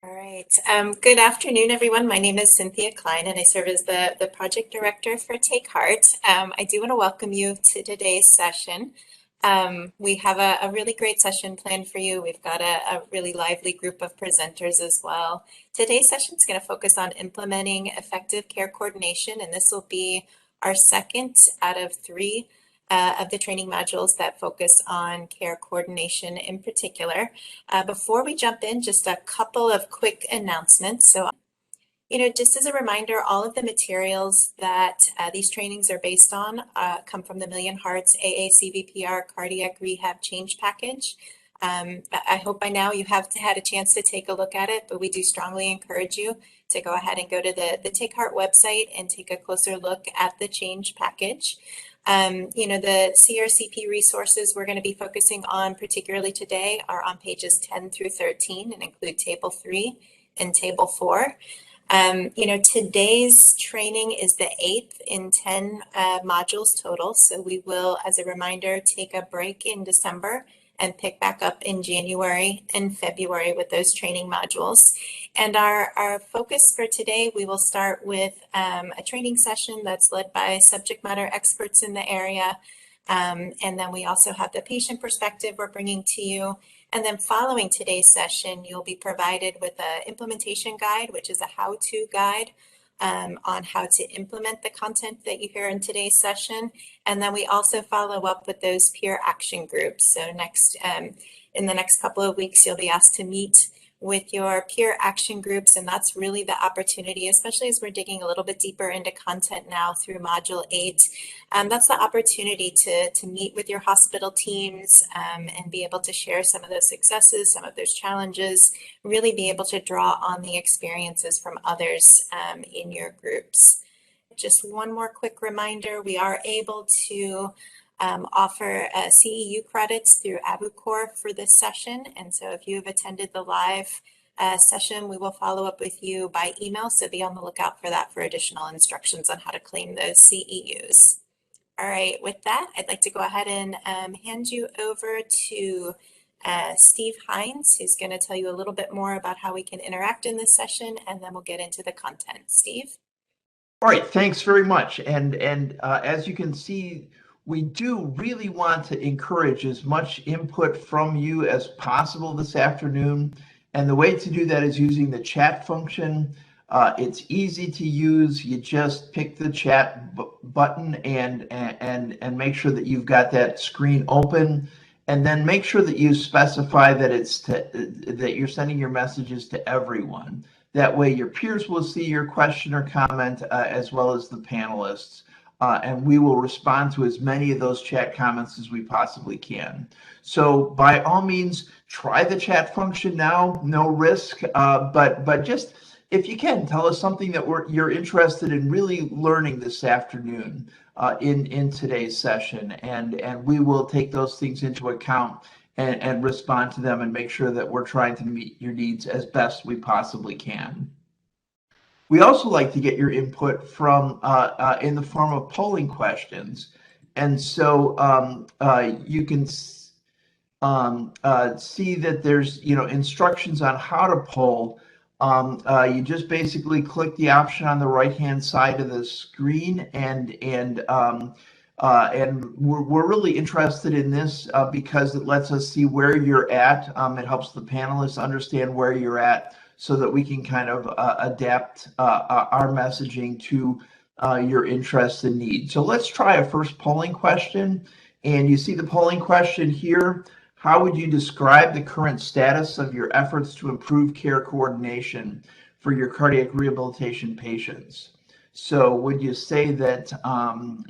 All right. Good afternoon, everyone. My name is Cynthia Klein, and I serve as the project director for Take Heart. I do want to welcome you to today's session. We have a really great session planned for you. We've got a really lively group of presenters as well. Today's session is going to focus on implementing effective care coordination, and this will be our second out of three of the training modules that focus on care coordination in particular. Before we jump in, just a couple of quick announcements. So, just as a reminder, all of the materials that these trainings are based on come from the Million Hearts AACVPR Cardiac Rehab Change Package. I hope by now you have had a chance to take a look at it, but we do strongly encourage you to go ahead and go to the Take Heart website and take a closer look at the change package. The CRCP resources we're going to be focusing on particularly today are on pages 10 through 13 and include table 3 and table 4. Today's training is the 8th in 10 modules total. So we will, as a reminder, take a break in December and pick back up in January and February with those training modules. And our focus for today, we will start with a training session that's led by subject matter experts in the area. And then we also have the patient perspective we're bringing to you. And then following today's session, you'll be provided with an implementation guide, which is a how-to guide on how to implement the content that you hear in today's session. And then we also follow up with those peer action groups. So in the next couple of weeks, you'll be asked to meet with your peer action groups, and that's really the opportunity, especially as we're digging a little bit deeper into content now through Module 8. That's the opportunity to meet with your hospital teams and be able to share some of those successes, some of those challenges, really be able to draw on the experiences from others in your groups. Just one more quick reminder, we are able to offer CEU credits through AbuCore for this session. And so if you have attended the live session, we will follow up with you by email. So be on the lookout for that for additional instructions on how to claim those CEUs. All right, with that, I'd like to go ahead and hand you over to Steve Hines, who's going to tell you a little bit more about how we can interact in this session, and then we'll get into the content. Steve? All right, thanks very much. And as you can see, we do really want to encourage as much input from you as possible this afternoon. And the way to do that is using the chat function. It's easy to use. You just pick the chat button and make sure that you've got that screen open. And then make sure that you specify that that you're sending your messages to everyone. That way your peers will see your question or comment as well as the panelists. And we will respond to as many of those chat comments as we possibly can. So by all means, try the chat function now, no risk, but just if you can, tell us something that you're interested in really learning this afternoon in today's session, and we will take those things into account and respond to them and make sure that we're trying to meet your needs as best we possibly can. We also like to get your input from in the form of polling questions. And so you can see that there's instructions on how to poll. You just basically click the option on the right-hand side of the screen, and we're really interested in this because it lets us see where you're at. It helps the panelists understand where you're at, so that we can kind of adapt our messaging to your interests and needs. So let's try a first polling question. And you see the polling question here. How would you describe the current status of your efforts to improve care coordination for your cardiac rehabilitation patients? So would you say that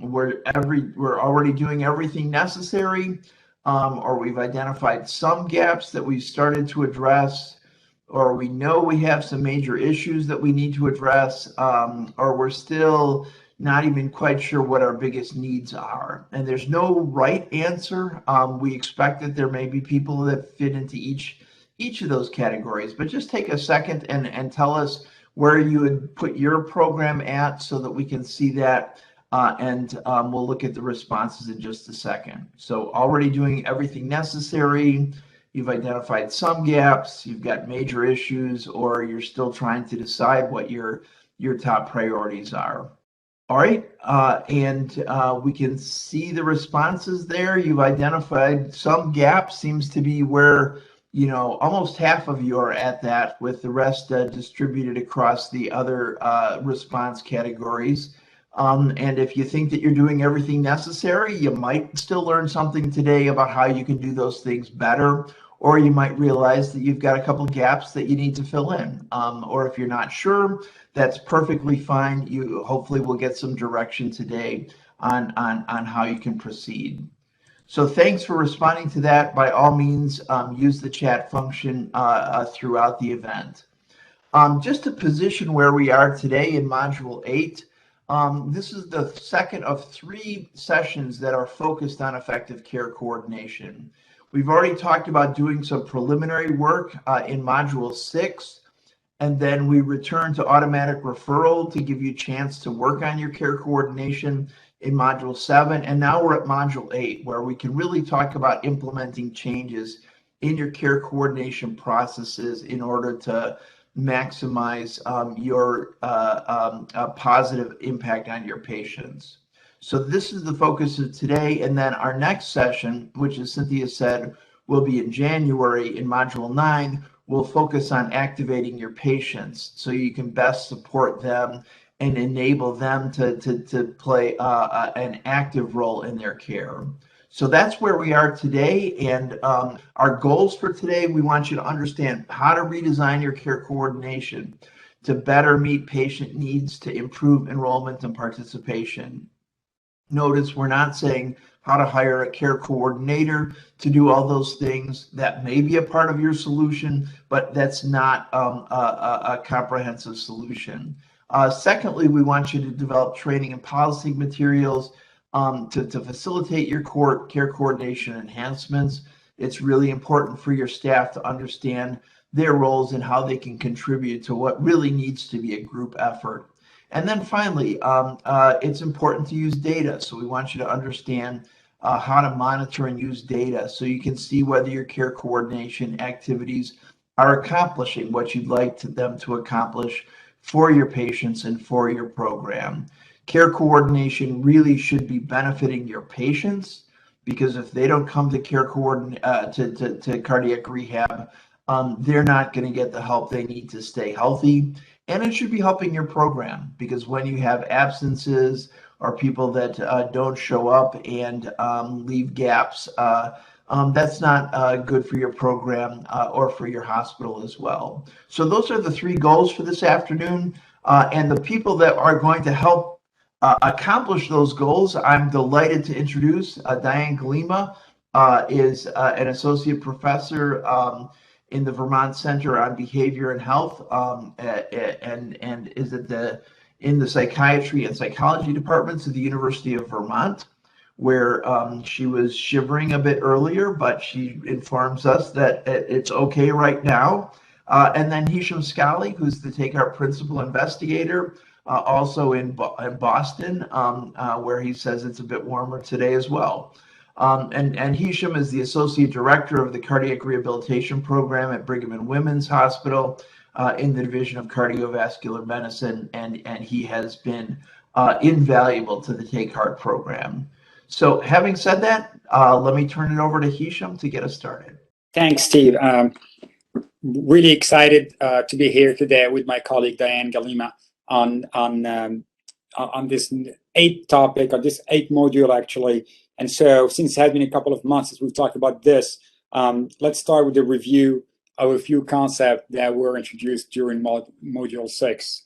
we're already doing everything necessary, or we've identified some gaps that we've started to address, or we know we have some major issues that we need to address, or we're still not even quite sure what our biggest needs are? And there's no right answer. We expect that there may be people that fit into each of those categories, but just take a second and tell us where you would put your program at so that we can see that, and we'll look at the responses in just a second. So already doing everything necessary, you've identified some gaps, you've got major issues, or you're still trying to decide what your top priorities are. All right, and we can see the responses there. You've identified some gaps, seems to be where, you know, almost half of you are at that, with the rest distributed across the other response categories. And if you think that you're doing everything necessary, you might still learn something today about how you can do those things better, or you might realize that you've got a couple gaps that you need to fill in. Or if you're not sure, that's perfectly fine. You hopefully will get some direction today on how you can proceed. So thanks for responding to that. By all means, use the chat function throughout the event. Just to position where we are today in Module 8, this is the second of 3 sessions that are focused on effective care coordination. We've already talked about doing some preliminary work in Module 6, and then we return to automatic referral to give you a chance to work on your care coordination in Module 7. And now we're at Module 8, where we can really talk about implementing changes in your care coordination processes in order to maximize your positive impact on your patients. So this is the focus of today. And then our next session, which as Cynthia said, will be in January in Module 9, will focus on activating your patients so you can best support them and enable them to play an active role in their care. So that's where we are today. And our goals for today, we want you to understand how to redesign your care coordination to better meet patient needs, to improve enrollment and participation. Notice we're not saying how to hire a care coordinator to do all those things. That may be a part of your solution, but that's not a comprehensive solution. Secondly, we want you to develop training and policy materials to facilitate your care coordination enhancements. It's really important for your staff to understand their roles and how they can contribute to what really needs to be a group effort. And then finally, it's important to use data. So we want you to understand how to monitor and use data so you can see whether your care coordination activities are accomplishing what you'd like them to accomplish for your patients and for your program. Care coordination really should be benefiting your patients, because if they don't come to to cardiac rehab, they're not going to get the help they need to stay healthy. And it should be helping your program, because when you have absences or people that don't show up and leave gaps, that's not good for your program or for your hospital as well. So those are the 3 goals for this afternoon. And the people that are going to help accomplish those goals, I'm delighted to introduce Diane Galima, is an associate professor in the Vermont Center on Behavior and Health, and is in the psychiatry and psychology departments of the University of Vermont, where she was shivering a bit earlier, but she informs us that it's okay right now. And then Hisham Scali, who's the Take Heart Principal Investigator, also in Boston, where he says it's a bit warmer today as well. And Hisham is the Associate Director of the Cardiac Rehabilitation Program at Brigham and Women's Hospital in the Division of Cardiovascular Medicine, and he has been invaluable to the Take Heart program. So having said that, let me turn it over to Hisham to get us started. Thanks, Steve. Really excited to be here today with my colleague Diane Galima on this 8th topic, or this 8th module actually. And so since it has been a couple of months since we've talked about this, let's start with a review of a few concepts that were introduced during module 6.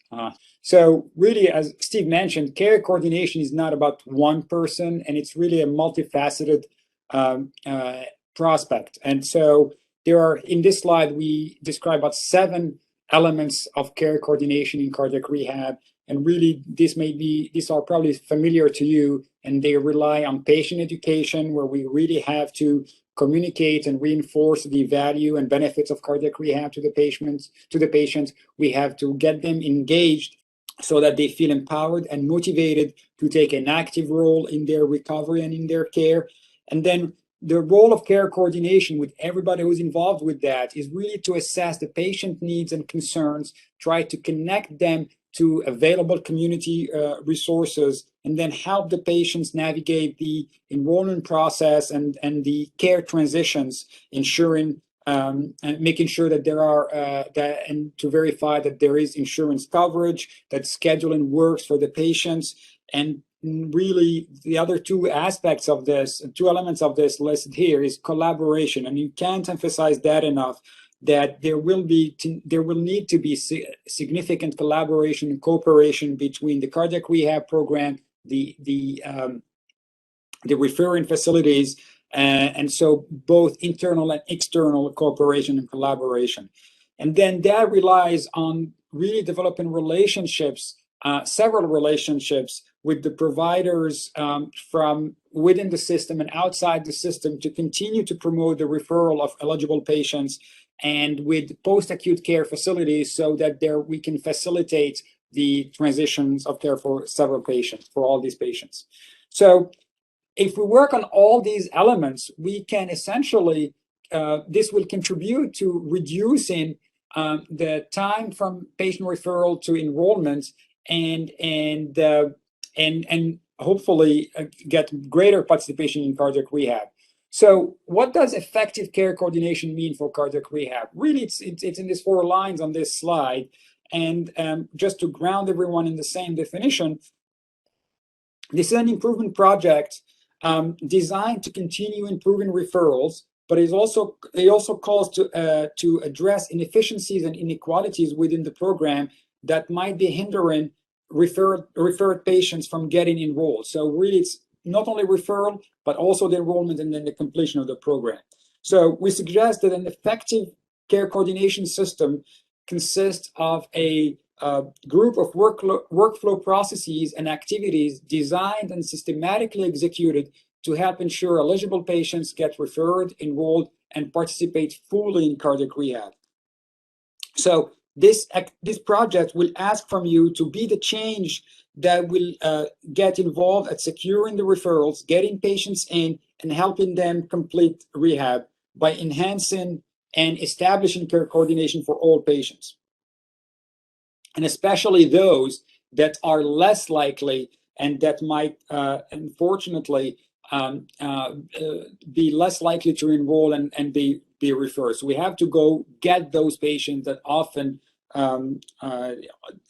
So really, as Steve mentioned, care coordination is not about one person, and it's really a multifaceted prospect. And so there are, in this slide, we describe about 7 elements of care coordination in cardiac rehab. And really, these are probably familiar to you, and they rely on patient education, where we really have to communicate and reinforce the value and benefits of cardiac rehab to the patients. We have to get them engaged so that they feel empowered and motivated to take an active role in their recovery and in their care. And then the role of care coordination with everybody who's involved with that is really to assess the patient needs and concerns, try to connect them to available community resources, and then help the patients navigate the enrollment process and the care transitions, ensuring and making sure that there are and to verify that there is insurance coverage, that scheduling works for the patients. And really, the other two aspects of this, two elements of this listed here, is collaboration, and you can't emphasize that enough, that there will need to be significant collaboration and cooperation between the cardiac rehab program, the referring facilities, and so both internal and external cooperation and collaboration. And then that relies on really developing relationships, several relationships with the providers from within the system and outside the system, to continue to promote the referral of eligible patients, and with post-acute care facilities, so that we can facilitate the transitions of care for several patients, for all these patients. So if we work on all these elements, we can essentially, this will contribute to reducing the time from patient referral to enrollment, and hopefully get greater participation in cardiac rehab. So what does effective care coordination mean for cardiac rehab? Really, it's in these 4 lines on this slide. And just to ground everyone in the same definition, this is an improvement project designed to continue improving referrals, but it also calls to address inefficiencies and inequalities within the program that might be hindering referred patients from getting enrolled. So really, it's not only referral, but also the enrollment and then the completion of the program. So we suggest that an effective care coordination system consists of a group of workflow processes and activities designed and systematically executed to help ensure eligible patients get referred, enrolled, and participate fully in cardiac rehab. So this project will ask from you to be the change that will get involved at securing the referrals, getting patients in, and helping them complete rehab by enhancing and establishing care coordination for all patients, and especially those that are less likely and that might, unfortunately, be less likely to enroll and be referred. So we have to go get those patients that often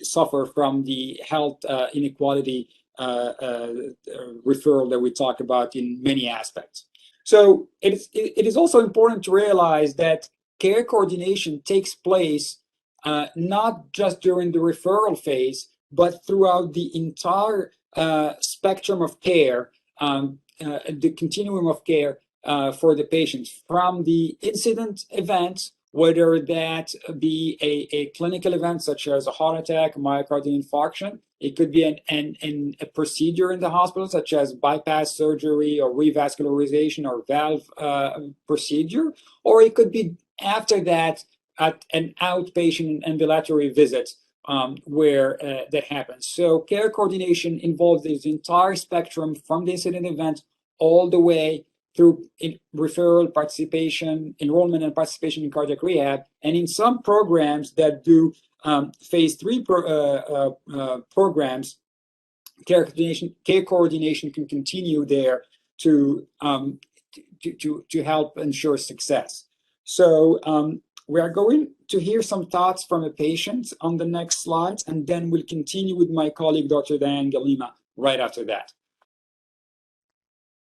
suffer from the health inequality referral that we talk about in many aspects. So it is also important to realize that care coordination takes place not just during the referral phase, but throughout the entire spectrum of care, the continuum of care for the patients, from the incident events, whether that be a clinical event such as a heart attack, myocardial infarction. It could be a procedure in the hospital such as bypass surgery or revascularization or valve procedure, or it could be after that at an outpatient ambulatory visit where that happens. So care coordination involves this entire spectrum from the incident event all the way through referral, participation, enrollment, and participation in cardiac rehab. And in some programs that do phase 3 programs, care coordination can continue there to help ensure success. So we are going to hear some thoughts from a patient on the next slides, and then we'll continue with my colleague, Dr. Diane Galima, right after that.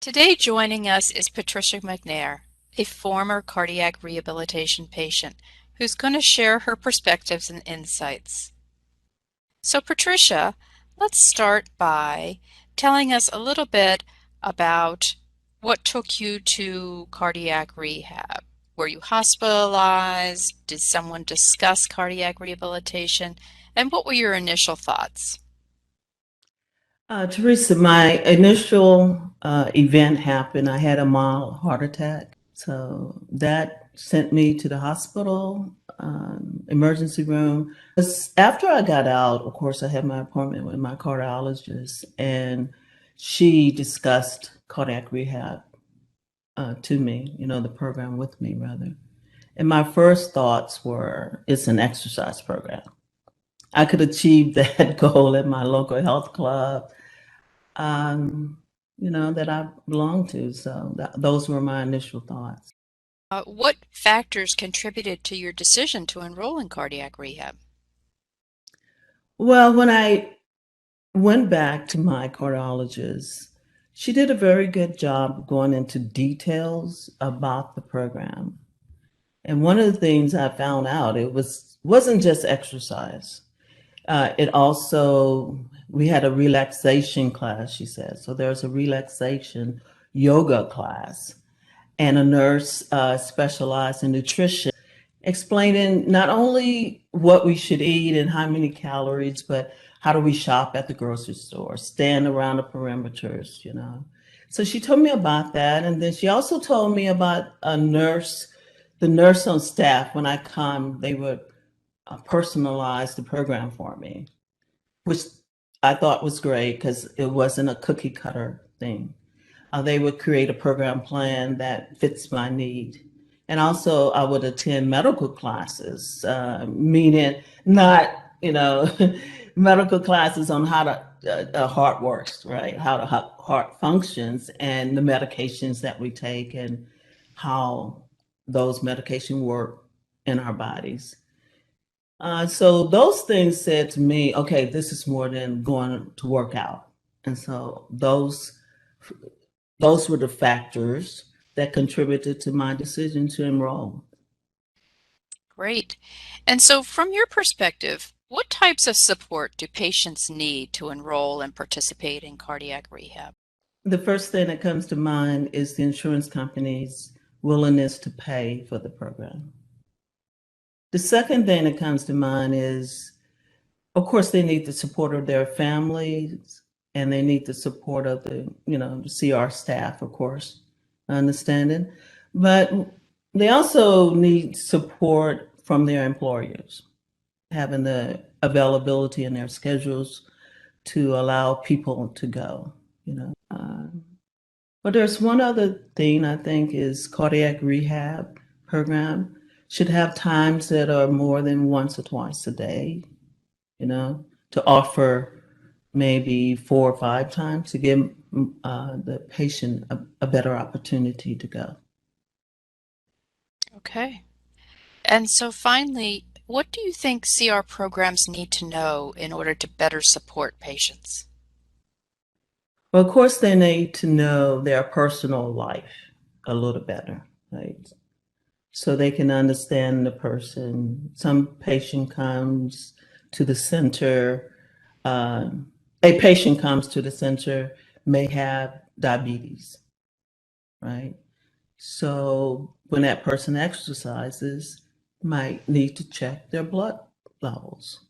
Today joining us is Patricia McNair, a former cardiac rehabilitation patient who's going to share her perspectives and insights. So Patricia, let's start by telling us a little bit about what took you to cardiac rehab. Were you hospitalized? Did someone discuss cardiac rehabilitation? And what were your initial thoughts? Teresa, my initial event happened. I had a mild heart attack. So that sent me to the hospital, emergency room. After I got out, of course, I had my appointment with my cardiologist, and she discussed cardiac rehab to me, the program with me, rather. And my first thoughts were, it's an exercise program. I could achieve that goal at my local health club, that I belong to. So those were my initial thoughts. What factors contributed to your decision to enroll in cardiac rehab? Well, when I went back to my cardiologist, she did a very good job going into details about the program. And one of the things I found out, wasn't just exercise. It also, we had a relaxation class, she said. So there's a relaxation yoga class, and a nurse specialized in nutrition, explaining not only what we should eat and how many calories, but how do we shop at the grocery store, stand around the perimeters, So she told me about that. And then she also told me about the nurse on staff. When I come, they would personalize the program for me, which I thought was great because it wasn't a cookie cutter thing. They would create a program plan that fits my need. And also I would attend medical classes, meaning not, medical classes on how the heart works, right? How the heart functions and the medications that we take and how those medications work in our bodies. So those things said to me, okay, this is more than going to work out. And so those were the factors that contributed to my decision to enroll. Great. And so from your perspective, what types of support do patients need to enroll and participate in cardiac rehab? The first thing that comes to mind is the insurance company's willingness to pay for the program. The second thing that comes to mind is, of course, they need the support of their families, and they need the support of the CR staff, of course, understanding. But they also need support from their employers, having the availability in their schedules to allow people to go, But there's one other thing I think is cardiac rehab program should have times that are more than once or twice a day, to offer maybe 4 or 5 times to give the patient a better opportunity to go. Okay. And so finally, what do you think CR programs need to know in order to better support patients? Well, of course, they need to know their personal life a little better, right? So they can understand the person. Some patient comes to the center, a patient comes to the center, may have diabetes, right? So when that person exercises, might need to check their blood levels.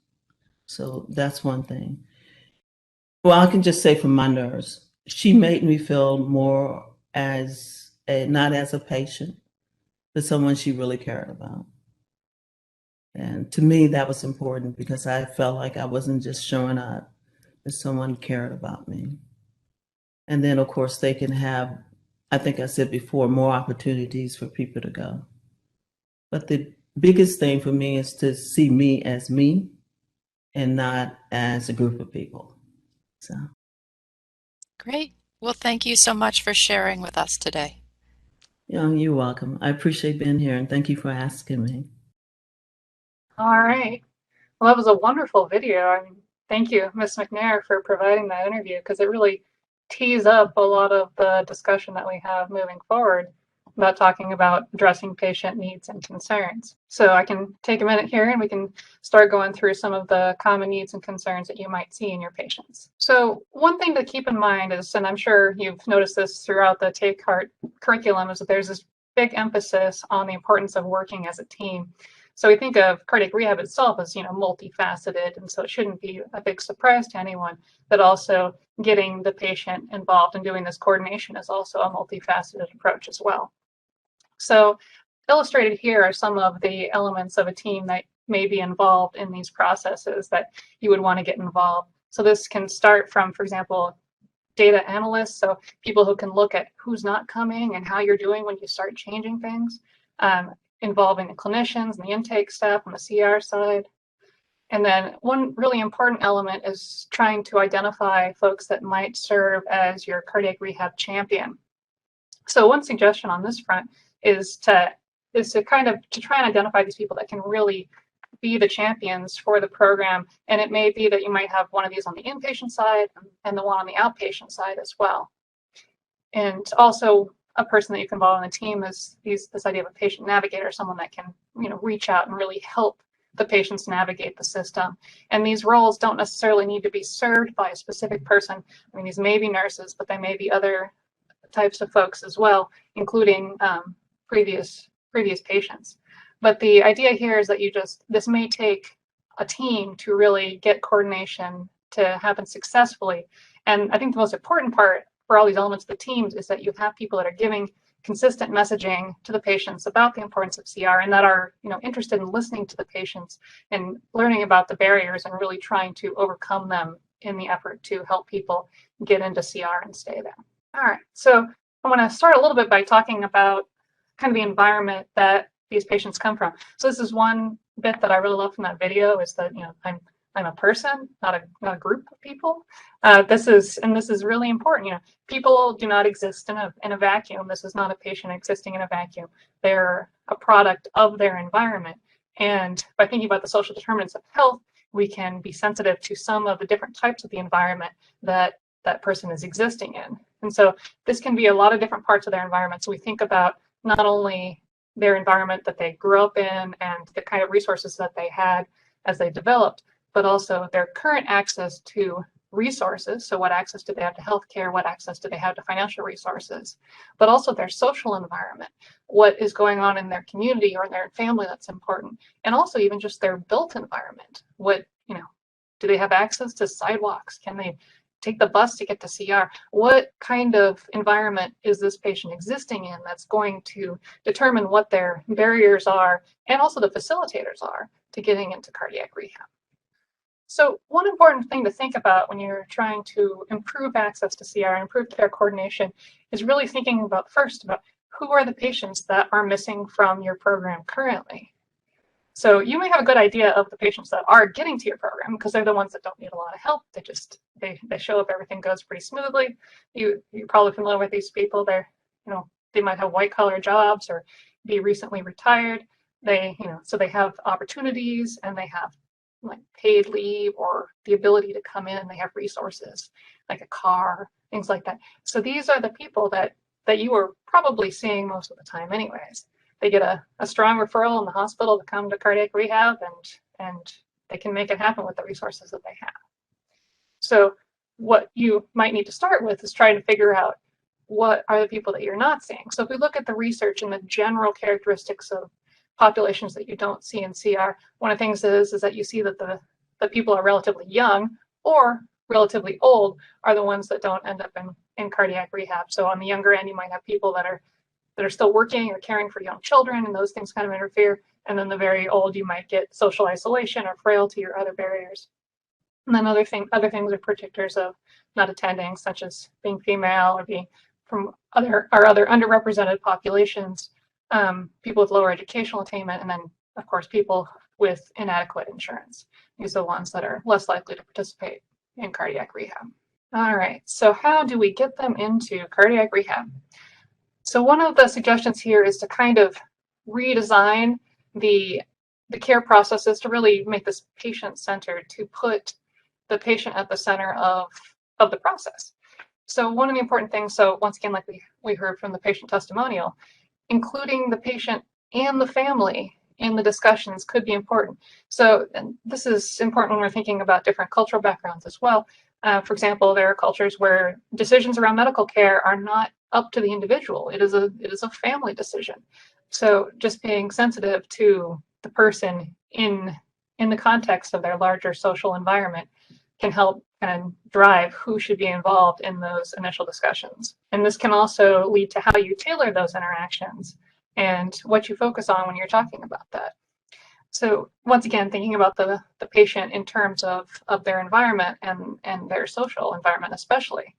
So that's one thing. Well, I can just say from my nurse, she made me feel more not as a patient, but someone she really cared about. And to me, that was important because I felt like I wasn't just showing up, that someone cared about me. And then, of course, they can have, I think I said before, more opportunities for people to go. But the biggest thing for me is to see me as me and not as a group of people. So. Great. Well, thank you so much for sharing with us today. You're welcome. I appreciate being here, and thank you for asking me. All right. Well, that was a wonderful video. I mean, thank you, Ms. McNair, for providing that interview because it really tees up a lot of the discussion that we have moving forward about talking about addressing patient needs and concerns. So I can take a minute here and we can start going through some of the common needs and concerns that you might see in your patients. So one thing to keep in mind is, and I'm sure you've noticed this throughout the Take Heart curriculum, is that there's this big emphasis on the importance of working as a team. So we think of cardiac rehab itself as, multifaceted, and so it shouldn't be a big surprise to anyone that also getting the patient involved and doing this coordination is also a multifaceted approach as well. So illustrated here are some of the elements of a team that may be involved in these processes that you would want to get involved. So this can start from, for example, data analysts, so people who can look at who's not coming and how you're doing when you start changing things, involving the clinicians and the intake staff on the CR side. And then one really important element is trying to identify folks that might serve as your cardiac rehab champion. So one suggestion on this front is to try and identify these people that can really be the champions for the program. And it may be that you might have one of these on the inpatient side and the one on the outpatient side as well. And also a person that you can involve on the team is this idea of a patient navigator, someone that can, reach out and really help the patients navigate the system. And these roles don't necessarily need to be served by a specific person. I mean, these may be nurses, but they may be other types of folks as well, including previous patients. But the idea here is that this may take a team to really get coordination to happen successfully. And I think the most important part for all these elements of the teams is that you have people that are giving consistent messaging to the patients about the importance of CR and that are, interested in listening to the patients and learning about the barriers and really trying to overcome them in the effort to help people get into CR and stay there. All right, so I want to start a little bit by talking about kind of the environment that these patients come from. So this is one bit that I really love from that video is that, I'm a person, not a group of people. This is really important. People do not exist in a vacuum. This is not a patient existing in a vacuum. They're a product of their environment. And by thinking about the social determinants of health, we can be sensitive to some of the different types of the environment that that person is existing in. And so this can be a lot of different parts of their environment. So we think about not only their environment that they grew up in and the kind of resources that they had as they developed, but also their current access to resources. So what access do they have to healthcare? What access do they have to financial resources? But also their social environment. What is going on in their community or in their family that's important. And also even just their built environment. Do they have access to sidewalks? Can they take the bus to get to CR? What kind of environment is this patient existing in that's going to determine what their barriers are and also the facilitators are to getting into cardiac rehab? So one important thing to think about when you're trying to improve access to CR and improve care coordination is really thinking about who are the patients that are missing from your program currently. So you may have a good idea of the patients that are getting to your program because they're the ones that don't need a lot of help. They show up, everything goes pretty smoothly. You're probably familiar with these people. They might have white collar jobs or be recently retired. So they have opportunities and they have like paid leave or the ability to come in and they have resources like a car, things like that. So these are the people that you are probably seeing most of the time anyways. They get a strong referral in the hospital to come to cardiac rehab and they can make it happen with the resources that they have. So what you might need to start with is trying to figure out what are the people that you're not seeing. So if we look at the research and the general characteristics of populations that you don't see in CR, one of the things is that you see that the people are relatively young or relatively old are the ones that don't end up in cardiac rehab. So on the younger end, you might have people that are still working or caring for young children, and those things kind of interfere. And then the very old, you might get social isolation or frailty or other barriers. And then other things are predictors of not attending, such as being female or being from other underrepresented populations, people with lower educational attainment, and then, of course, people with inadequate insurance. These are the ones that are less likely to participate in cardiac rehab. All right, so how do we get them into cardiac rehab? So one of the suggestions here is to kind of redesign the care processes to really make this patient-centered, to put the patient at the center of the process. So one of the important things, so once again, like we heard from the patient testimonial, including the patient and the family in the discussions could be important. So this is important when we're thinking about different cultural backgrounds as well. For example, there are cultures where decisions around medical care are not up to the individual. It is a family decision. So just being sensitive to the person in the context of their larger social environment can help kind of drive who should be involved in those initial discussions. And this can also lead to how you tailor those interactions and what you focus on when you're talking about that. So once again, thinking about the patient in terms of their environment and their social environment especially.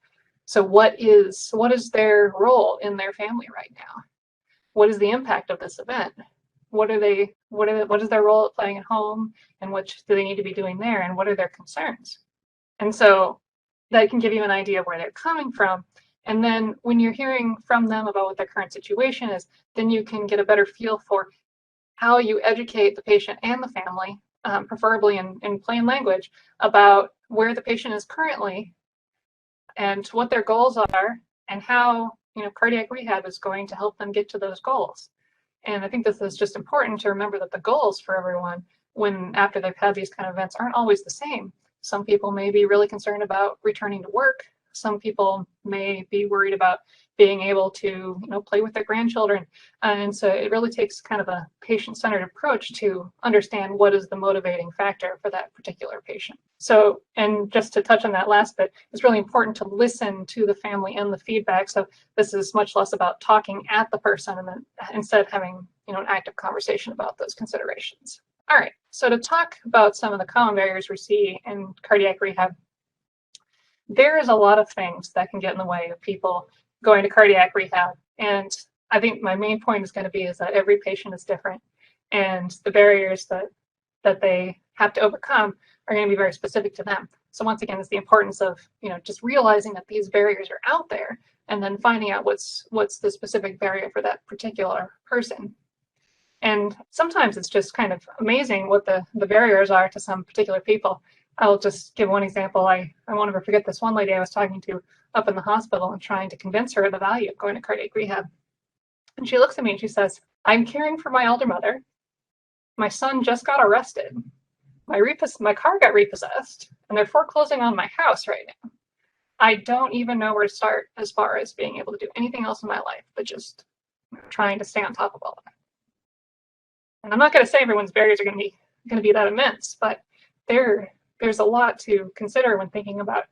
So what is their role in their family right now? What is the impact of this event? What is their role at playing at home, and what do they need to be doing there, and what are their concerns? And so that can give you an idea of where they're coming from. And then when you're hearing from them about what their current situation is, then you can get a better feel for how you educate the patient and the family, preferably in plain language, about where the patient is currently and what their goals are, and how cardiac rehab is going to help them get to those goals. And I think this is just important to remember that the goals for everyone, when after they've had these kind of events, aren't always the same. Some people may be really concerned about returning to work. Some people may be worried about being able to play with their grandchildren. And so it really takes kind of a patient-centered approach to understand what is the motivating factor for that particular patient. So, and just to touch on that last bit, it's really important to listen to the family and the feedback. So this is much less about talking at the person, and then instead having an active conversation about those considerations. All right, so to talk about some of the common barriers we see in cardiac rehab, there is a lot of things that can get in the way of people going to cardiac rehab. And I think my main point is going to be is that every patient is different, and the barriers that they have to overcome are going to be very specific to them. So once again, it's the importance of just realizing that these barriers are out there, and then finding out what's the specific barrier for that particular person. And sometimes it's just kind of amazing what the barriers are to some particular people. I'll just give one example. I won't ever forget this one lady I was talking to up in the hospital and trying to convince her of the value of going to cardiac rehab. And she looks at me and she says, "I'm caring for my elder mother. My son just got arrested. My car got repossessed, and they're foreclosing on my house right now. I don't even know where to start as far as being able to do anything else in my life, but just trying to stay on top of all of that." And I'm not going to say everyone's barriers are going to be that immense, but there's a lot to consider when thinking about.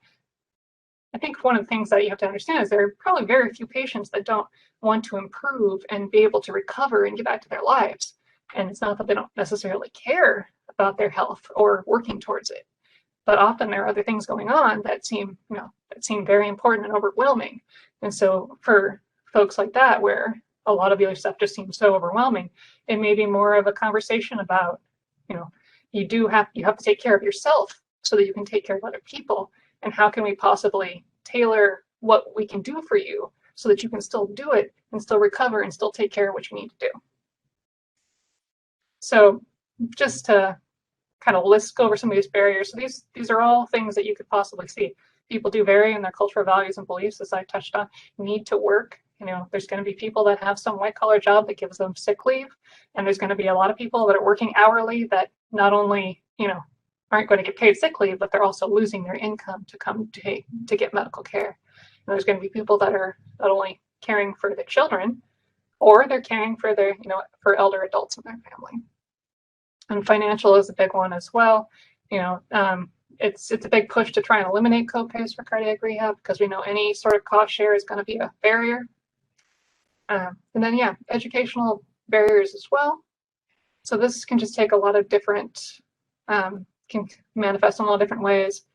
I think one of the things that you have to understand is there are probably very few patients that don't want to improve and be able to recover and get back to their lives. And it's not that they don't necessarily care about their health or working towards it, but often there are other things going on that seem very important and overwhelming. And so for folks like that, where a lot of the other stuff just seems so overwhelming, it may be more of a conversation about, you have to take care of yourself so that you can take care of other people. And how can we possibly tailor what we can do for you so that you can still do it and still recover and still take care of what you need to do? So just to kind of go over some of these barriers. So these are all things that you could possibly see. People do vary in their cultural values and beliefs, as I touched on. Need to work. There's going to be people that have some white collar job that gives them sick leave. And there's going to be a lot of people that are working hourly that not only, aren't going to get paid sick leave, but they're also losing their income to come to get medical care. And there's going to be people that are not only caring for their children, or they're caring for for elder adults in their family. And financial is a big one as well. It's a big push to try and eliminate copays for cardiac rehab, because we know any sort of cost share is going to be a barrier. And then, educational barriers as well. So this can just take a lot of different, can manifest in a lot of different ways,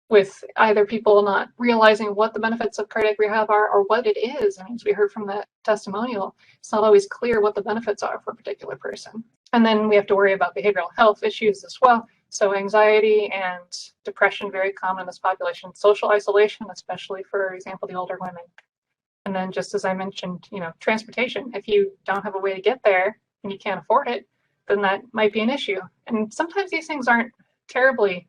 with either people not realizing what the benefits of cardiac rehab are or what it is. I mean, as we heard from that testimonial, it's not always clear what the benefits are for a particular person. And then we have to worry about behavioral health issues as well. So anxiety and depression, very common in this population. Social isolation, especially, for example, the older women. And then, just as I mentioned, transportation. If you don't have a way to get there and you can't afford it, then that might be an issue. And sometimes these things aren't terribly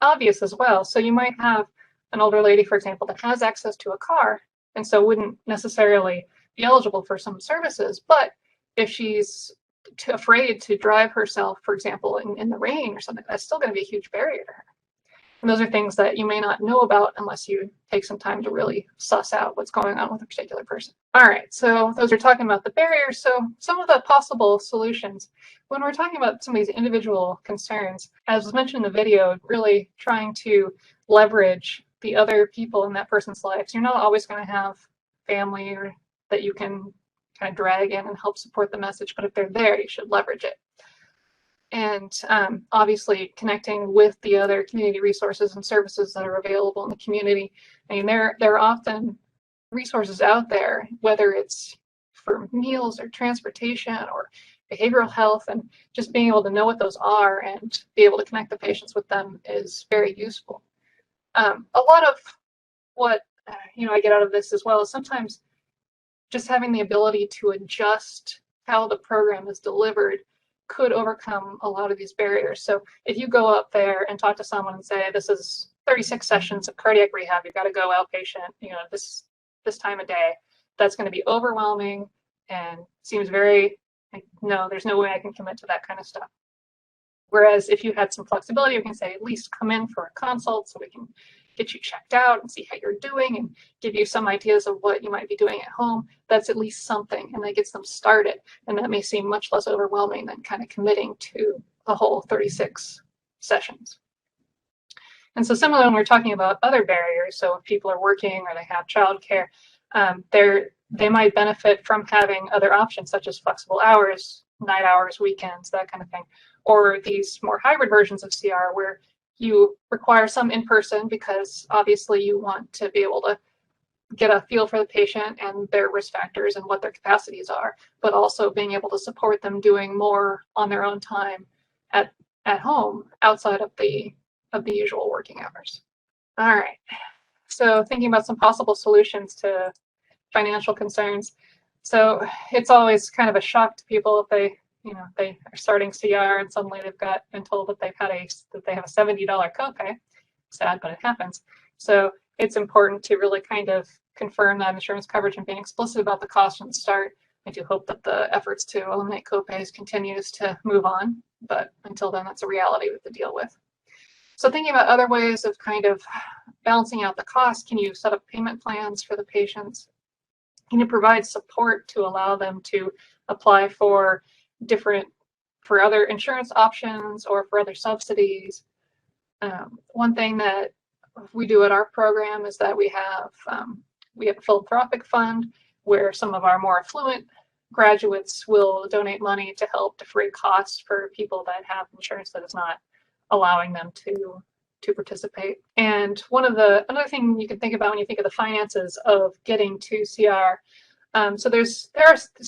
obvious as well. So you might have an older lady, for example, that has access to a car, and so wouldn't necessarily be eligible for some services. But if she's too afraid to drive herself, for example, in the rain or something, that's still going to be a huge barrier to her. And those are things that you may not know about unless you take some time to really suss out what's going on with a particular person. All right, so those are talking about the barriers. So some of the possible solutions, when we're talking about some of these individual concerns, as was mentioned in the video, really trying to leverage the other people in that person's lives. You're not always going to have family or that you can kind of drag in and help support the message, but if they're there, you should leverage it. And obviously connecting with the other community resources and services that are available in the community. I mean, there are often resources out there, whether it's for meals or transportation or behavioral health, and just being able to know what those are and be able to connect the patients with them is very useful. A lot of what I get out of this as well is sometimes just having the ability to adjust how the program is delivered could overcome a lot of these barriers. So if you go up there and talk to someone and say, this is 36 sessions of cardiac rehab, you've got to go outpatient, this time of day, that's going to be overwhelming and seems very, like, no, there's no way I can commit to that kind of stuff. Whereas if you had some flexibility, you can say, at least come in for a consult so we can get you checked out and see how you're doing and give you some ideas of what you might be doing at home. That's at least something, and that gets them started. And that may seem much less overwhelming than kind of committing to a whole 36 sessions. And so similarly, when we're talking about other barriers, so if people are working or they have childcare, they might benefit from having other options such as flexible hours, night hours, weekends, that kind of thing, or these more hybrid versions of CR where you require some in-person because obviously you want to be able to get a feel for the patient and their risk factors and what their capacities are, but also being able to support them doing more on their own time at home outside of the usual working hours. All right, so thinking about some possible solutions to financial concerns. So it's always kind of a shock to people if they are starting CR and suddenly they've been told that they have a $70 copay. Sad, but it happens. So it's important to really kind of confirm that insurance coverage and being explicit about the cost from the start. I do hope that the efforts to eliminate copays continues to move on, but until then, that's a reality we have to deal with. So thinking about other ways of kind of balancing out the cost, can you set up payment plans for the patients? Can you provide support to allow them to apply for other insurance options or for other subsidies? One thing that we do at our program is that we have a philanthropic fund where some of our more affluent graduates will donate money to help defray costs for people that have insurance that is not allowing them to participate. And another thing you can think about when you think of the finances of getting to CR, so there's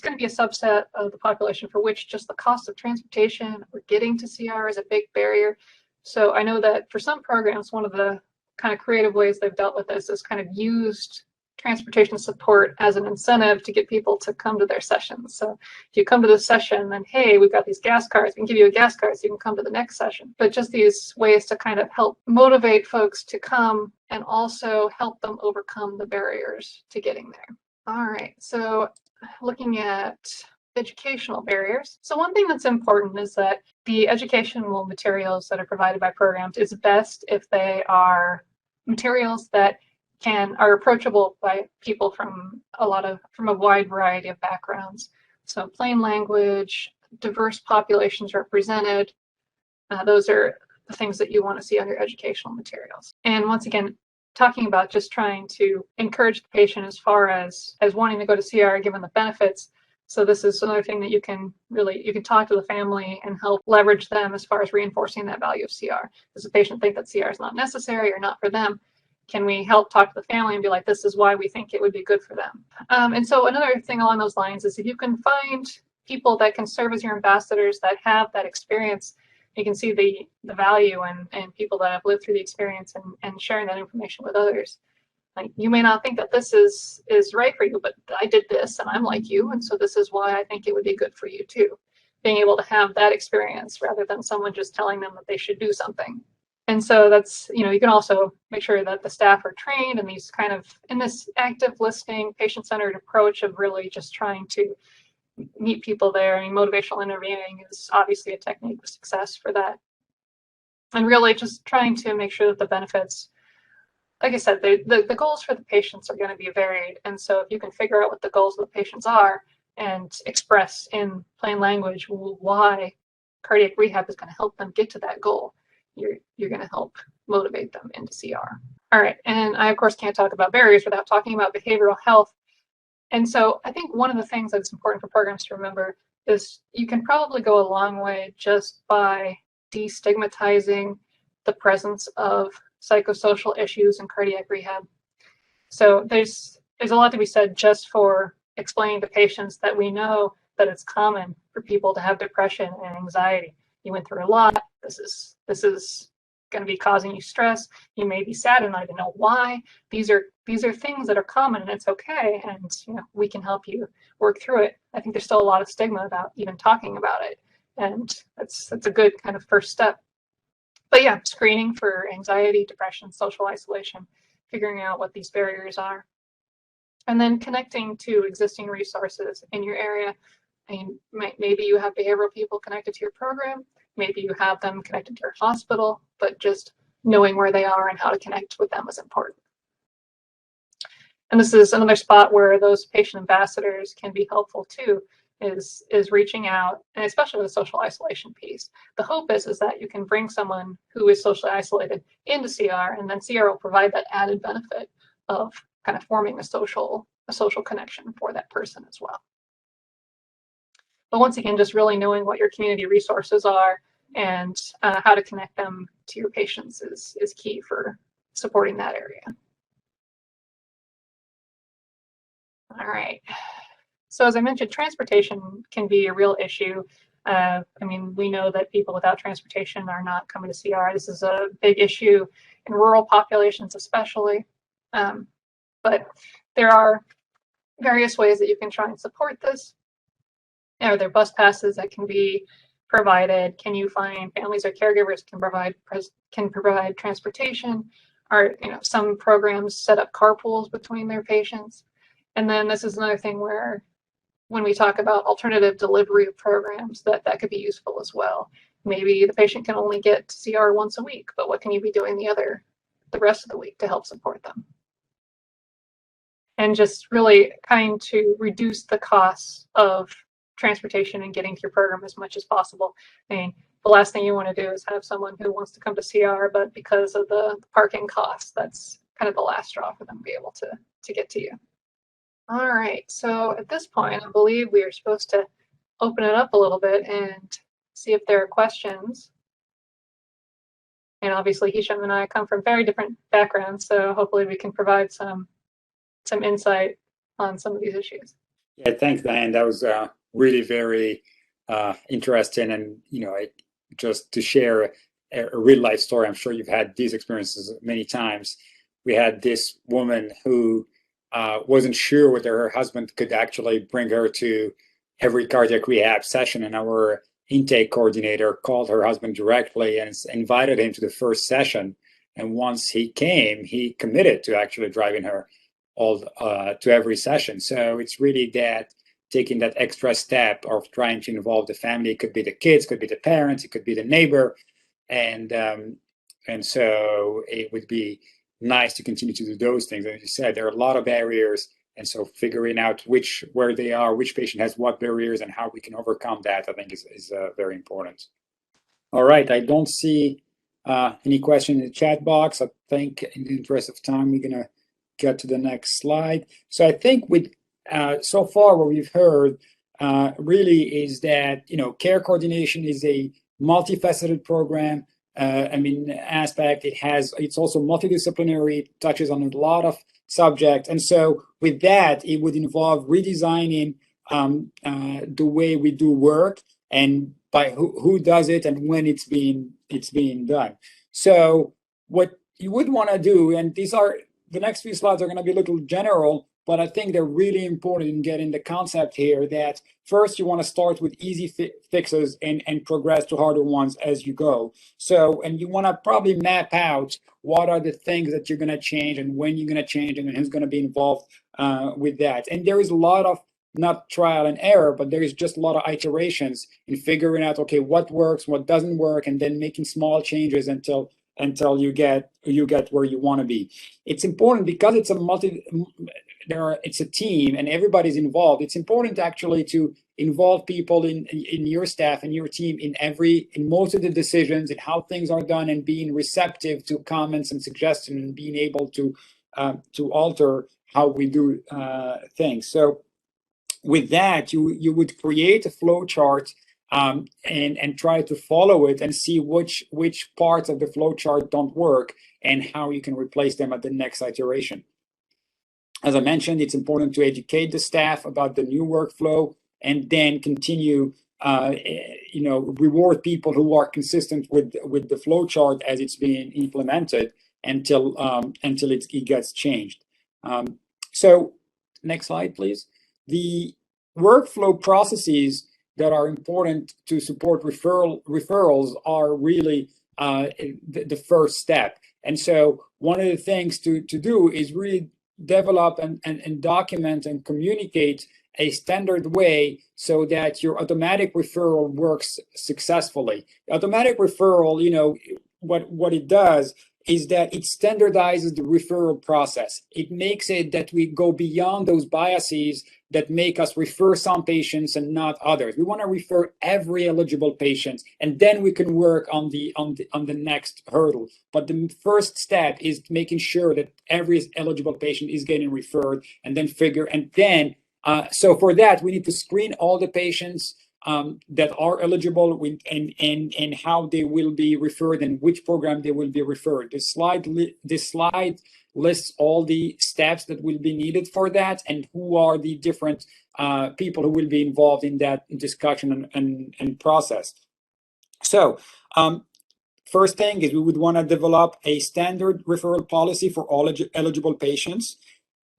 going to be a subset of the population for which just the cost of transportation or getting to CR is a big barrier. So I know that for some programs, one of the kind of creative ways they've dealt with this is kind of used transportation support as an incentive to get people to come to their sessions. So if you come to the session, then hey, we've got these gas cards, we can give you a gas card so you can come to the next session. But just these ways to kind of help motivate folks to come and also help them overcome the barriers to getting there. All right, so looking at educational barriers. So one thing that's important is that the educational materials that are provided by programs is best if they are materials that are approachable by people from a wide variety of backgrounds. So plain language, diverse populations represented, those are the things that you want to see on your educational materials. And once again, talking about just trying to encourage the patient as far as wanting to go to CR given the benefits. So this is another thing that you can talk to the family and help leverage them as far as reinforcing that value of CR. Does the patient think that CR is not necessary or not for them? Can we help talk to the family and be like, this is why we think it would be good for them? And so another thing along those lines is if you can find people that can serve as your ambassadors that have that experience, you can see the value and people that have lived through the experience and sharing that information with others. Like, you may not think that this is right for you, but I did this and I'm like you, and so this is why I think it would be good for you too. Being able to have that experience rather than someone just telling them that they should do something. And so that's, you can also make sure that the staff are trained in this active listening, patient-centered approach of really just trying to meet people there. I mean, motivational interviewing is obviously a technique of success for that. And really just trying to make sure that the benefits, like I said, the goals for the patients are going to be varied. And so if you can figure out what the goals of the patients are and express in plain language why cardiac rehab is going to help them get to that goal, you're going to help motivate them into CR. All right, and I of course can't talk about barriers without talking about behavioral health. And so I think one of the things that's important for programs to remember is you can probably go a long way just by destigmatizing the presence of psychosocial issues in cardiac rehab. So there's a lot to be said just for explaining to patients that we know that it's common for people to have depression and anxiety. You went through a lot. This is going to be causing you stress. You may be sad and not even know why. These are things that are common, and it's okay. And we can help you work through it. I think there's still a lot of stigma about even talking about it, and that's a good kind of first step. But yeah, screening for anxiety, depression, social isolation, figuring out what these barriers are, and then connecting to existing resources in your area. I mean, maybe you have behavioral people connected to your program, maybe you have them connected to your hospital, but just knowing where they are and how to connect with them is important. And this is another spot where those patient ambassadors can be helpful too, is reaching out, and especially with the social isolation piece. The hope is that you can bring someone who is socially isolated into CR, and then CR will provide that added benefit of kind of forming a social connection for that person as well. But once again, just really knowing what your community resources are and how to connect them to your patients is key for supporting that area. All right. So as I mentioned, transportation can be a real issue. I mean, we know that people without transportation are not coming to CR. This is a big issue in rural populations especially. But there are various ways that you can try and support this. Are there bus passes that can be provided? Can you find families or caregivers can provide transportation? Are some programs set up carpools between their patients? And then this is another thing where when we talk about alternative delivery of programs, that could be useful as well. Maybe the patient can only get to CR once a week, but what can you be doing the rest of the week to help support them? And just really trying to reduce the costs of transportation and getting to your program as much as possible. I mean, the last thing you want to do is have someone who wants to come to CR, but because of the parking costs, that's kind of the last straw for them to be able to get to you. All right, so at this point, I believe we are supposed to open it up a little bit and see if there are questions. And obviously, Hisham and I come from very different backgrounds, so hopefully we can provide some insight on some of these issues. Yeah, thanks, Diane. That was really very interesting, and just to share a real life story. I'm sure you've had these experiences many times. We had this woman who wasn't sure whether her husband could actually bring her to every cardiac rehab session, and our intake coordinator called her husband directly and invited him to the first session. And once he came, he committed to actually driving her all to every session. So it's really that taking that extra step of trying to involve the family. It could be the kids, could be the parents, it could be the neighbor, and so it would be nice to continue to do those things. As you said, there are a lot of barriers, and so figuring out where they are, which patient has what barriers, and how we can overcome that, I think is very important. All right, I don't see any question in the chat box. I think in the interest of time, we're gonna get to the next slide. So I think with so far what we've heard really is that care coordination is a multifaceted program. Aspect. It's also multidisciplinary, it touches on a lot of subjects, and so with that, it would involve redesigning the way we do work and by who does it and when it's being done. So what you would want to do, and the next few slides are going to be a little general, but I think they're really important in getting the concept here that first you want to start with easy fixes and progress to harder ones as you go. So, and you want to probably map out what are the things that you're going to change and when you're going to change and who's going to be involved with that. And there is a lot of not trial and error, but there is just a lot of iterations in figuring out, okay, what works, what doesn't work, and then making small changes until you get where you want to be. It's important because it's it's a team and everybody's involved. It's important actually to involve people in your staff and your team in most of the decisions and how things are done, and being receptive to comments and suggestions and being able to alter how we do things. So with that, you would create a flow chart and try to follow it and see which parts of the flow chart don't work and how you can replace them at the next iteration. As I mentioned, it's important to educate the staff about the new workflow and then continue, reward people who are consistent with the flow chart as it's being implemented until it gets changed. So next slide, please. The workflow processes that are important to support referrals are really the first step. And so one of the things to do is really develop and document and communicate a standard way so that your automatic referral works successfully. Automatic referral, what it does is that it standardizes the referral process. It makes it that we go beyond those biases that make us refer some patients and not others. We want to refer every eligible patient, and then we can work on the next hurdle. But the first step is making sure that every eligible patient is getting referred, and then so for that we need to screen all the patients that are eligible and how they will be referred and which program they will be referred. This slide lists all the steps that will be needed for that and who are the different people who will be involved in that discussion and process. So first thing is we would want to develop a standard referral policy for all eligible patients.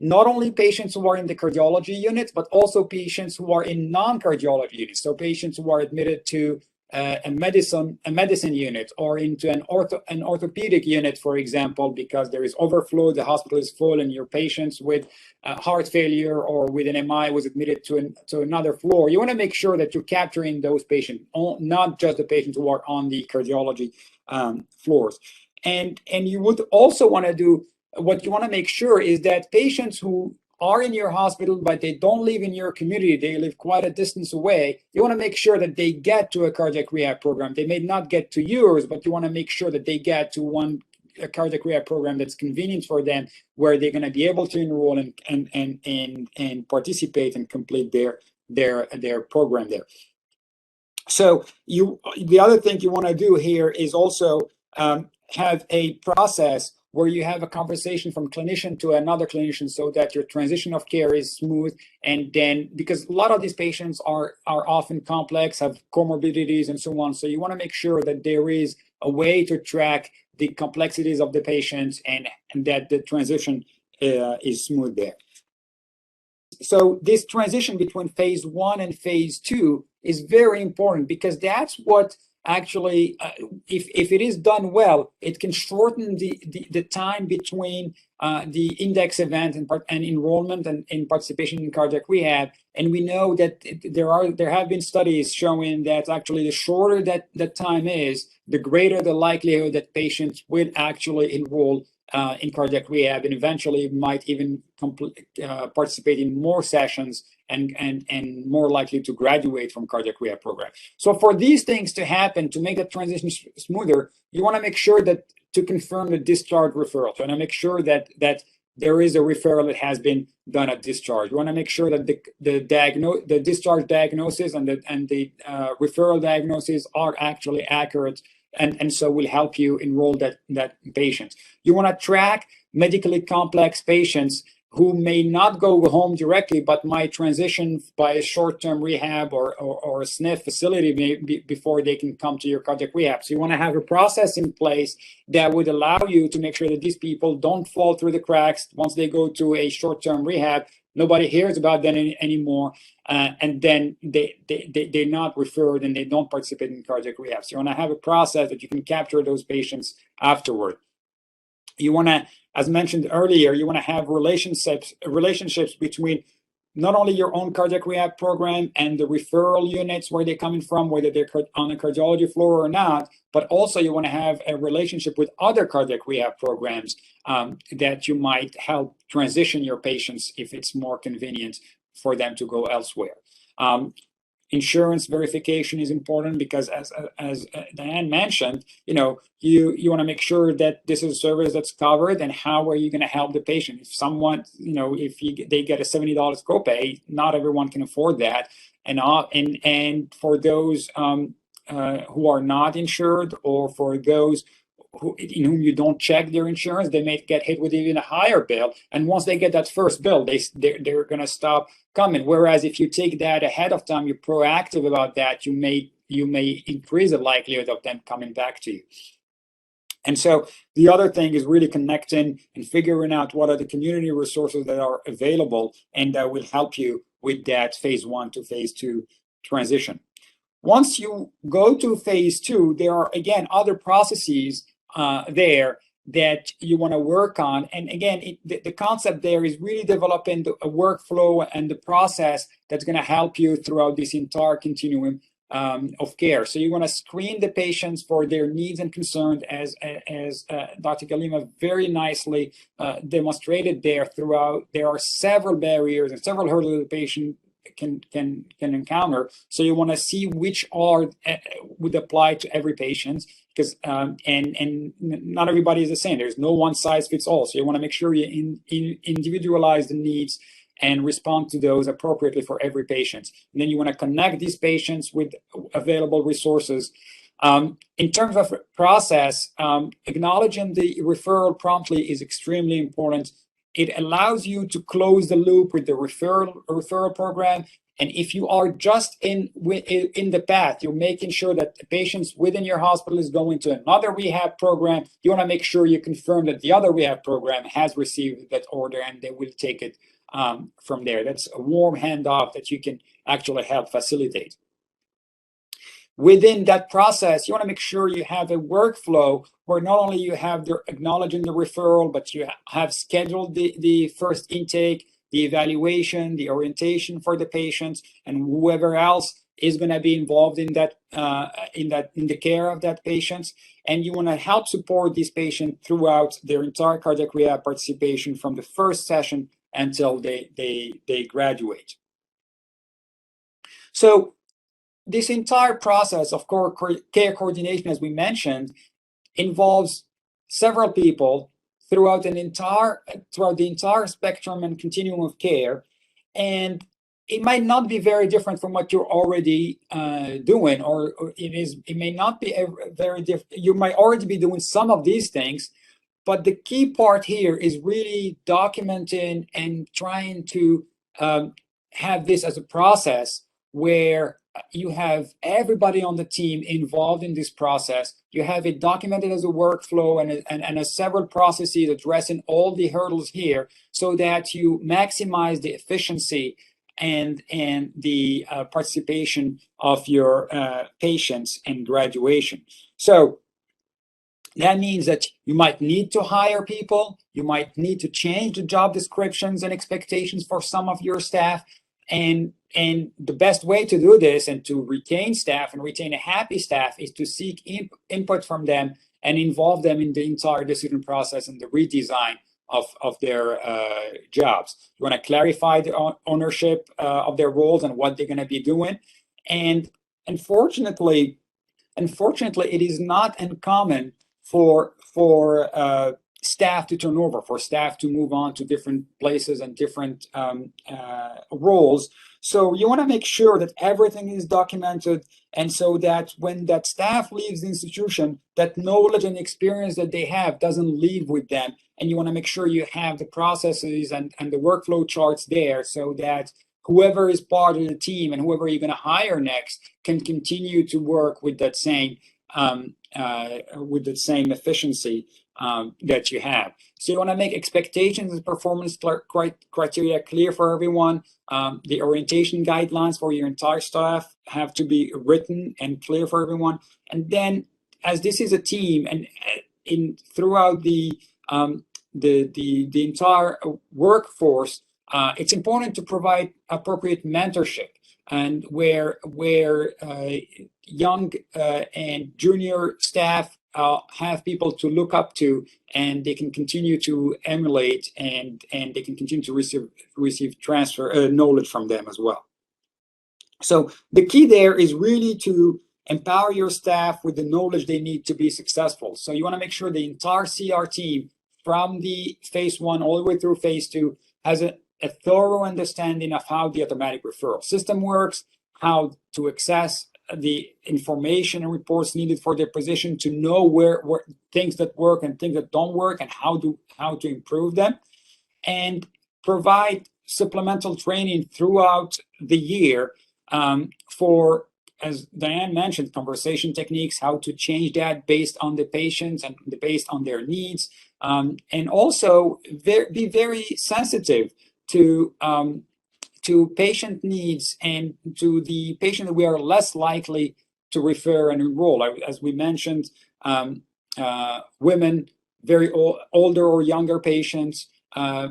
Not only patients who are in the cardiology unit, but also patients who are in non-cardiology units. So patients who are admitted to a medicine unit or into an orthopedic unit, for example, because there is overflow, the hospital is full, and your patients with heart failure or with an MI was admitted to another floor. You want to make sure that you're capturing those patients, not just the patients who are on the cardiology floors. And you would also want to do, what you want to make sure is that patients who are in your hospital, but they don't live in your community, they live quite a distance away, you want to make sure that they get to a cardiac rehab program. They may not get to yours, but you want to make sure that they get to a cardiac rehab program that's convenient for them, where they're going to be able to enroll and participate and complete their program there. So the other thing you want to do here is also have a process where you have a conversation from clinician to another clinician so that your transition of care is smooth. And then, because a lot of these patients are often complex, have comorbidities and so on. So you want to make sure that there is a way to track the complexities of the patients and that the transition is smooth there. So this transition between phase 1 and phase 2 is very important, because that's what actually, if it is done well, it can shorten the time between the index event and enrollment and participation in cardiac rehab. And we know that there have been studies showing that actually the shorter that time is, the greater the likelihood that patients will actually enroll in cardiac rehab, and eventually might even participate in more sessions and more likely to graduate from cardiac rehab program. So for these things to happen, to make that transition smoother, you want to make sure that to confirm the discharge referral. So you want to make sure that there is a referral that has been done at discharge. You want to make sure that the discharge diagnosis and the referral diagnosis are actually accurate, and so will help you enroll that patient. You want to track medically complex patients who may not go home directly, but might transition by a short-term rehab or a SNF facility before they can come to your cardiac rehab. So you want to have a process in place that would allow you to make sure that these people don't fall through the cracks once they go to a short-term rehab. Nobody hears about them anymore, and then they're not referred and they don't participate in cardiac rehab. So you want to have a process that you can capture those patients afterward. You want to, as mentioned earlier, you want to have relationships between not only your own cardiac rehab program and the referral units where they're coming from, whether they're on the cardiology floor or not, but also you want to have a relationship with other cardiac rehab programs that you might help transition your patients if it's more convenient for them to go elsewhere. Insurance verification is important because, as Diane mentioned, you want to make sure that this is a service that's covered, and how are you going to help the patient? If someone, if they get a $70 copay, not everyone can afford that, and for those who are not insured, or for those in whom you don't check their insurance, they may get hit with even a higher bill. And once they get that first bill, they're going to stop coming. Whereas if you take that ahead of time, you're proactive about that, you may increase the likelihood of them coming back to you. And so the other thing is really connecting and figuring out what are the community resources that are available and that will help you with that phase 1 to phase 2 transition. Once you go to phase 2, there are, again, other processes there that you want to work on. And again, the concept there is really developing a workflow and the process that's going to help you throughout this entire continuum of care. So you want to screen the patients for their needs and concerns, as Dr. Galima very nicely demonstrated there throughout. There are several barriers and several hurdles the patient can encounter. So you want to see which are would apply to every patient, because and not everybody is the same. There's no one size fits all. So you want to make sure you individualize the needs and respond to those appropriately for every patient. And then you want to connect these patients with available resources. In terms of process, acknowledging the referral promptly is extremely important. It allows you to close the loop with the referral program. And if you are just in the path, you're making sure that the patients within your hospital is going to another rehab program, you want to make sure you confirm that the other rehab program has received that order and they will take it from there. That's a warm handoff that you can actually help facilitate. Within that process, you want to make sure you have a workflow where not only you have acknowledging the referral, but you have scheduled the first intake, the evaluation, the orientation for the patients, and whoever else is going to be involved in that in the care of that patient. And you want to help support these patients throughout their entire cardiac rehab participation from the first session until they graduate. So this entire process of care coordination, as we mentioned, involves several people throughout the entire spectrum and continuum of care, and it might not be very different from what you're already doing, or it may not be very different. You might already be doing some of these things, but the key part here is really documenting and trying to have this as a process where you have everybody on the team involved in this process. You have it documented as a workflow and as several processes addressing all the hurdles here, so that you maximize the efficiency and the participation of your patients in graduation. So that means that you might need to hire people, you might need to change the job descriptions and expectations for some of your staff. And the best way to do this and to retain staff and retain a happy staff is to seek input from them and involve them in the entire decision process and the redesign of their jobs. You want to clarify the ownership of their roles and what they're going to be doing. And unfortunately, it is not uncommon for staff to turn over, for staff to move on to different places and different roles. So you want to make sure that everything is documented, and so that when that staff leaves the institution, that knowledge and experience that they have doesn't leave with them. And you want to make sure you have the processes and the workflow charts there, so that whoever is part of the team and whoever you're going to hire next can continue to work with that same efficiency that you have. So you want to make expectations and performance criteria clear for everyone. The orientation guidelines for your entire staff have to be written and clear for everyone. And then, as this is a team, and throughout the entire workforce, it's important to provide appropriate mentorship, and where young and junior staff have people to look up to, and they can continue to emulate, and they can continue to receive transfer knowledge from them as well. So the key there is really to empower your staff with the knowledge they need to be successful. So you want to make sure the entire CR team from the phase 1 all the way through phase 2 has a thorough understanding of how the automatic referral system works, how to access the information and reports needed for their position, to know where things that work and things that don't work, and how to improve them, and provide supplemental training throughout the year for, as Diane mentioned, conversation techniques, how to change that based on the patients and based on their needs, and also be very sensitive to patient needs and to the patient that we are less likely to refer and enroll. As we mentioned, women, very older or younger patients,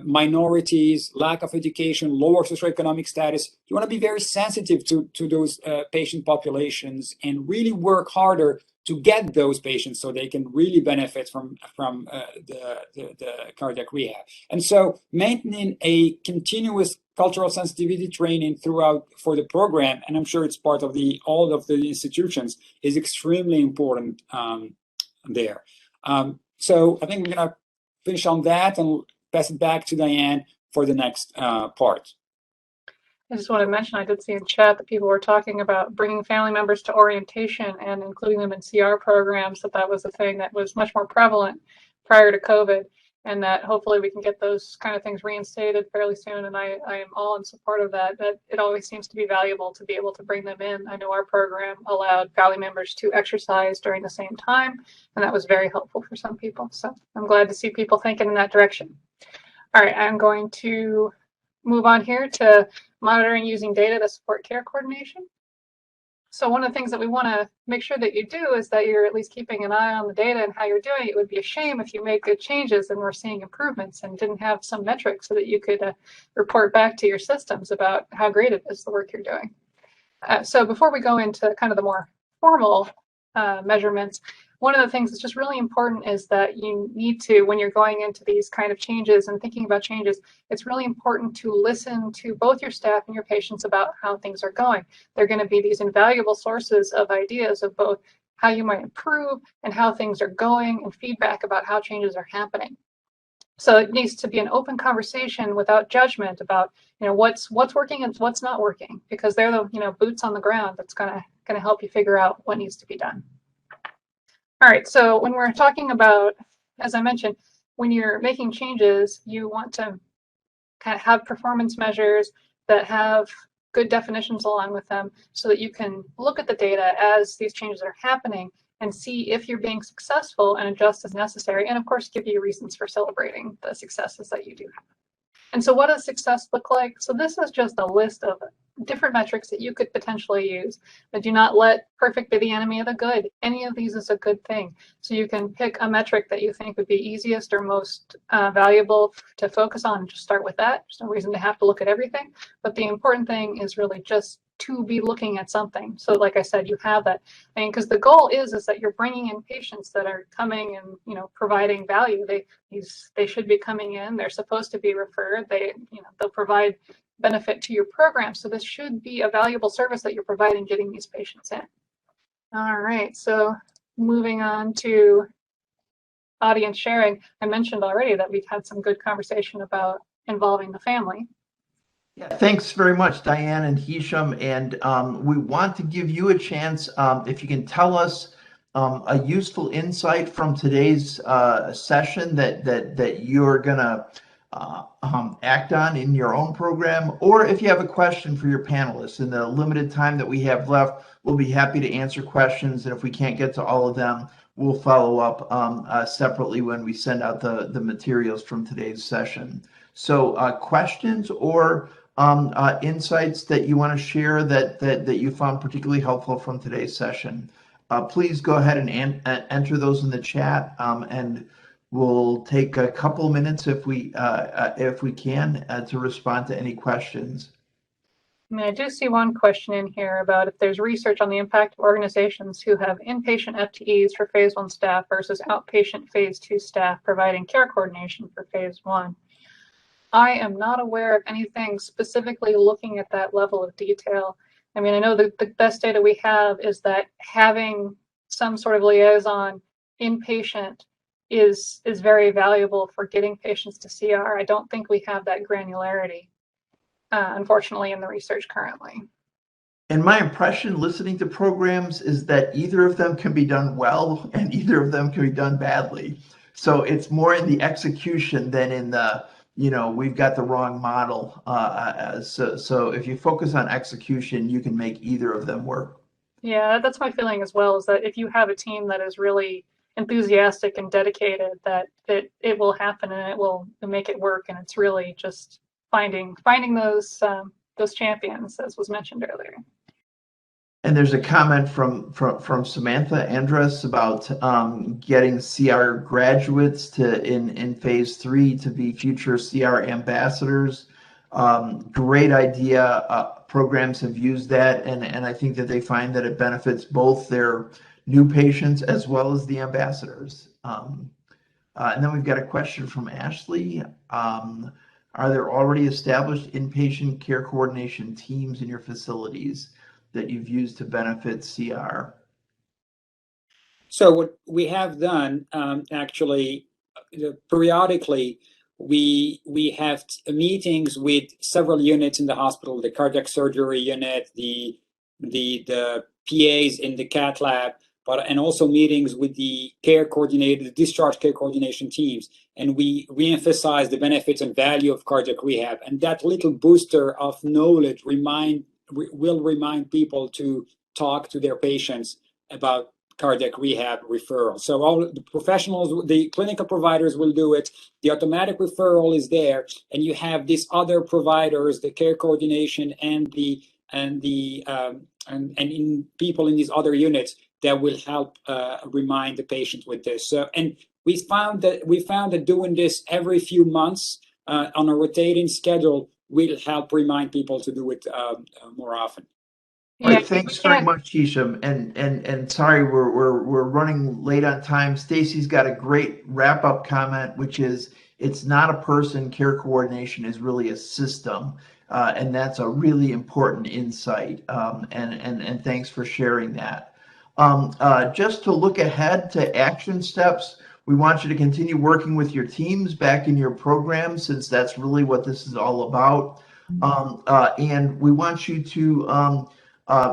minorities, lack of education, lower socioeconomic status. You want to be very sensitive to those patient populations and really work harder to get those patients so they can really benefit from the cardiac rehab. And so maintaining a continuous cultural sensitivity training throughout for the program, and I'm sure it's part of all of the institutions, is extremely important there. So I think we're going to finish on that and pass it back to Diane for the next part. I just want to mention, I did see in chat that people were talking about bringing family members to orientation and including them in CR programs, that was a thing that was much more prevalent prior to COVID, and that hopefully we can get those kind of things reinstated fairly soon. And I am all in support of that. That it always seems to be valuable to be able to bring them in. I know our program allowed family members to exercise during the same time, and that was very helpful for some people. So I'm glad to see people thinking in that direction. All right, I'm going to move on here to monitoring using data to support care coordination. So one of the things that we want to make sure that you do is that you're at least keeping an eye on the data and how you're doing. It would be a shame if you made good changes and we're seeing improvements and didn't have some metrics so that you could report back to your systems about how great it is, the work you're doing. So before we go into kind of the more formal measurements, one of the things that's just really important is that you need to, when you're going into these kind of changes and thinking about changes, it's really important to listen to both your staff and your patients about how things are going. They're going to be these invaluable sources of ideas of both how you might improve and how things are going, and feedback about how changes are happening. So it needs to be an open conversation without judgment about, what's working and what's not working, because they're the, boots on the ground that's going to help you figure out what needs to be done. All right, so when we're talking about, as I mentioned, when you're making changes, you want to kind of have performance measures that have good definitions along with them so that you can look at the data as these changes are happening and see if you're being successful and adjust as necessary, and of course give you reasons for celebrating the successes that you do have. And so what does success look like? So this is just a list of different metrics that you could potentially use, but do not let perfect be the enemy of the good. Any of these is a good thing. So you can pick a metric that you think would be easiest or most valuable to focus on and just start with that. There's no reason to have to look at everything, but the important thing is really just to be looking at something. So like I said, you have that. Because the goal is that you're bringing in patients that are coming and providing value. They should be coming in. They're supposed to be referred. They'll provide benefit to your program. So this should be a valuable service that you're providing, getting these patients in. All right, so moving on to audience sharing. I mentioned already that we've had some good conversation about involving the family. Yeah, thanks very much, Diane and Hisham. And we want to give you a chance, if you can tell us a useful insight from today's session that you're gonna act on in your own program, or if you have a question for your panelists. In the limited time that we have left, we'll be happy to answer questions, and if we can't get to all of them, we'll follow up separately when we send out the materials from today's session. So questions or insights that you want to share that you found particularly helpful from today's session, please go ahead and enter those in the chat, and we'll take a couple minutes if we can to respond to any questions. I do see one question in here about if there's research on the impact of organizations who have inpatient FTEs for phase 1 staff versus outpatient phase 2 staff providing care coordination for phase 1. I am not aware of anything specifically looking at that level of detail. I mean, I know the best data we have is that having some sort of liaison inpatient is very valuable for getting patients to CR. I don't think we have that granularity, unfortunately, in the research currently. And my impression listening to programs is that either of them can be done well and either of them can be done badly. So it's more in the execution than in the, we've got the wrong model. So if you focus on execution, you can make either of them work. Yeah, that's my feeling as well, is that if you have a team that is really enthusiastic and dedicated, that it will happen and it will make it work. And it's really just finding those champions, as was mentioned earlier. And there's a comment from Samantha Andrus about getting CR graduates in phase 3 to be future CR ambassadors. Great idea. Programs have used that, and I think that they find that it benefits both their new patients as well as the ambassadors. And then we've got a question from Ashley. Are there already established inpatient care coordination teams in your facilities that you've used to benefit CR? So what we have done, actually, periodically, we have meetings with several units in the hospital, the cardiac surgery unit, the PAs in the cath lab, and also meetings with the care coordinator, the discharge care coordination teams. And we reemphasize the benefits and value of cardiac rehab. And that little booster of knowledge will remind people to talk to their patients about cardiac rehab referral. So all the professionals, the clinical providers will do it. The automatic referral is there, and you have these other providers, the care coordination and people in these other units that will help remind the patient with this. So, and we found that doing this every few months on a rotating schedule will help remind people to do it more often. All right, thanks very much, Hisham. And sorry, we're running late on time. Stacy's got a great wrap-up comment, which is it's not a person. Care coordination is really a system, and that's a really important insight. And thanks for sharing that. Just to look ahead to action steps, we want you to continue working with your teams back in your program, since that's really what this is all about. And we want you to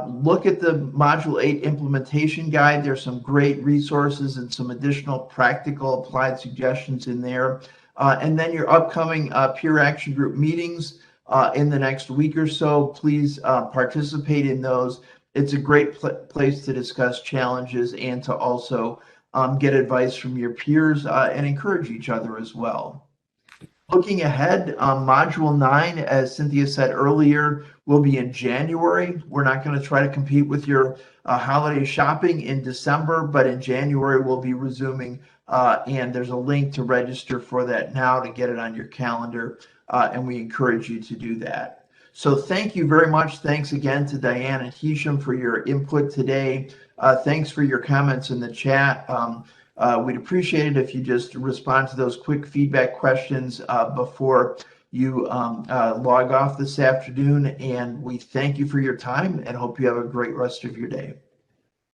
look at the Module 8 implementation guide. There's some great resources and some additional practical applied suggestions in there. And then your upcoming peer action group meetings in the next week or so, please participate in those. It's a great place to discuss challenges and to also get advice from your peers and encourage each other as well. Looking ahead, Module 9, as Cynthia said earlier, will be in January. We're not going to try to compete with your holiday shopping in December, but in January we'll be resuming, and there's a link to register for that now to get it on your calendar, and we encourage you to do that. So thank you very much. Thanks again to Diane and Hisham for your input today. Thanks for your comments in the chat. We'd appreciate it if you just respond to those quick feedback questions before you log off this afternoon. And we thank you for your time and hope you have a great rest of your day.